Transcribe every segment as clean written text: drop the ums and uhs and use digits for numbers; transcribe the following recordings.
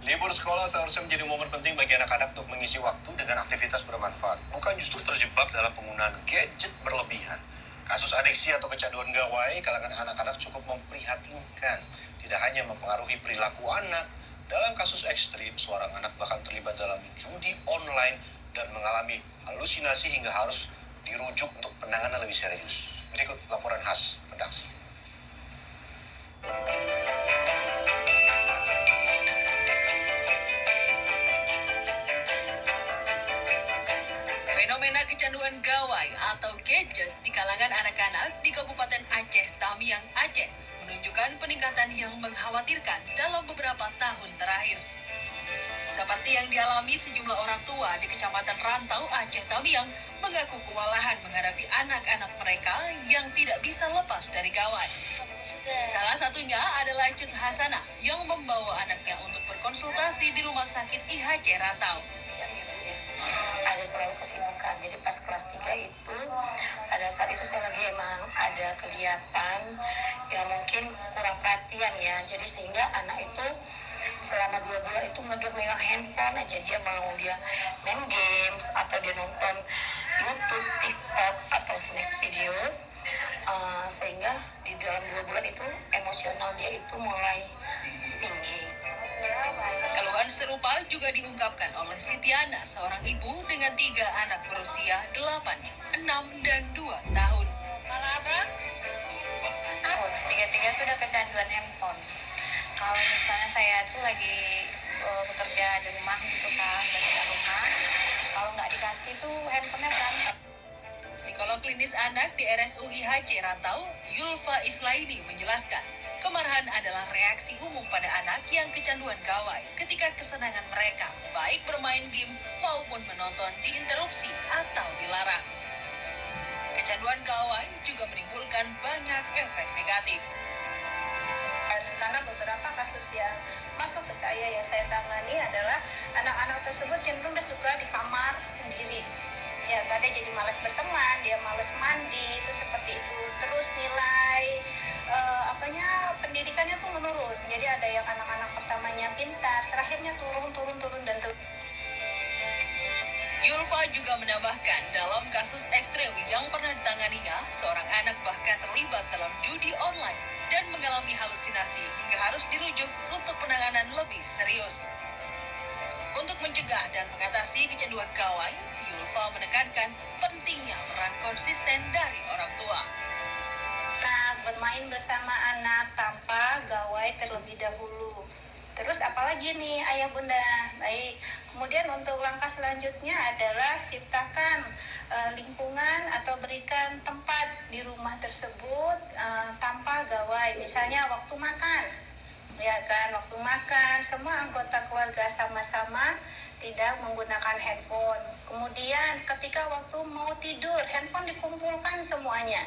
Libur sekolah seharusnya menjadi momen penting bagi anak-anak untuk mengisi waktu dengan aktivitas bermanfaat, bukan justru terjebak dalam penggunaan gadget berlebihan. Kasus adiksi atau kecanduan gawai kalangan anak-anak cukup memprihatinkan. Tidak hanya mempengaruhi perilaku anak, dalam kasus ekstrim, seorang anak bahkan terlibat dalam judi online dan mengalami halusinasi hingga harus dirujuk untuk penanganan lebih serius. Berikut laporan khas redaksi. Fenomena kecanduan gawai atau gadget di kalangan anak-anak di Kabupaten Aceh Tamiang, Aceh menunjukkan peningkatan yang mengkhawatirkan dalam beberapa tahun terakhir. Seperti yang dialami sejumlah orang tua di Kecamatan Rantau, Aceh Tamiang, mengaku kewalahan menghadapi anak-anak mereka yang tidak bisa lepas dari gawai. Salah satunya adalah Cut Hasanah yang membawa anaknya untuk berkonsultasi di Rumah Sakit IHC Rantau. Ada selalu kesibukan, jadi pas kelas 3 itu pada saat itu saya lagi emang ada kegiatan yang mungkin kurang perhatian ya, jadi sehingga anak itu selama 2 bulan itu nggak megang handphone aja, dia main games atau dia nonton YouTube, TikTok atau snack video, sehingga di dalam 2 bulan itu emosional dia itu mulai tinggi. Keluhan serupa juga diungkapkan oleh Sitiana, seorang ibu dengan 3 anak berusia 8, 6, dan 2 tahun. Kalau abang? Tiga-tiga tuh udah kecanduan handphone. Kalau misalnya saya tuh lagi bekerja di rumah gitu kan, dari rumah. Kalau nggak dikasih tuh handphonenya berantem. Psikolog klinis anak di RSU IHC Rantau, Yulfa Islaini menjelaskan, kemarahan adalah reaksi umum pada anak yang kecanduan gawai ketika kesenangan mereka, baik bermain game maupun menonton, diinterupsi atau dilarang. Kecanduan gawai juga menimbulkan banyak efek negatif. Karena beberapa kasus yang masuk ke saya yang saya tangani adalah anak-anak tersebut cenderung dia suka di kamar sendiri. Ya, kadang jadi malas berteman, dia malas mandi, itu seperti itu. Terus nilai pendidikannya tuh menurun. Jadi ada yang anak-anak pertamanya pintar, terakhirnya turun dan turun. Yulfa juga menambahkan, dalam kasus ekstrem yang pernah ditanganinya, seorang anak bahkan terlibat dalam judi online dan mengalami halusinasi hingga harus dirujuk untuk penanganan lebih serius. Untuk mencegah dan mengatasi kecanduan gawai, Yulfa menekankan pentingnya peran konsisten dari orang tua. Bermain bersama anak tanpa gawai terlebih dahulu. Terus apalagi nih ayah bunda? Baik. Kemudian untuk langkah selanjutnya adalah ciptakan lingkungan atau berikan tempat di rumah tersebut tanpa gawai. Misalnya waktu makan. Ya kan, waktu makan semua anggota keluarga sama-sama tidak menggunakan handphone. Kemudian ketika waktu mau tidur, handphone dikumpulkan semuanya.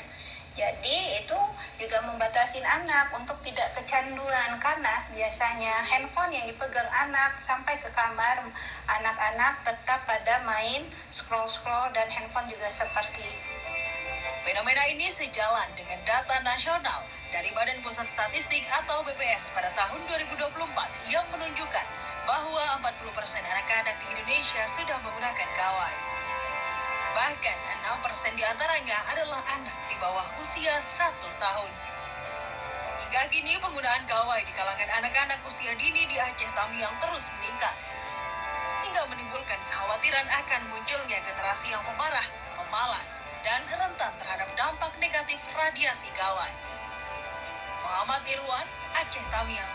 Jadi itu juga membatasi anak untuk tidak kecanduan, karena biasanya handphone yang dipegang anak sampai ke kamar, anak-anak tetap pada main scroll dan handphone juga seperti. Fenomena ini sejalan dengan data nasional dari Badan Pusat Statistik atau BPS pada tahun 2024 yang menunjukkan bahwa 40% anak-anak di Indonesia sudah menggunakan gawai. Bahkan 6% diantaranya adalah anak di bawah usia 1 tahun. Hingga kini penggunaan gawai di kalangan anak-anak usia dini di Aceh Tamiang terus meningkat, hingga menimbulkan kekhawatiran akan munculnya generasi yang pemarah, pemalas, dan rentan terhadap dampak negatif radiasi gawai. Muhammad Irwan, Aceh Tamiang.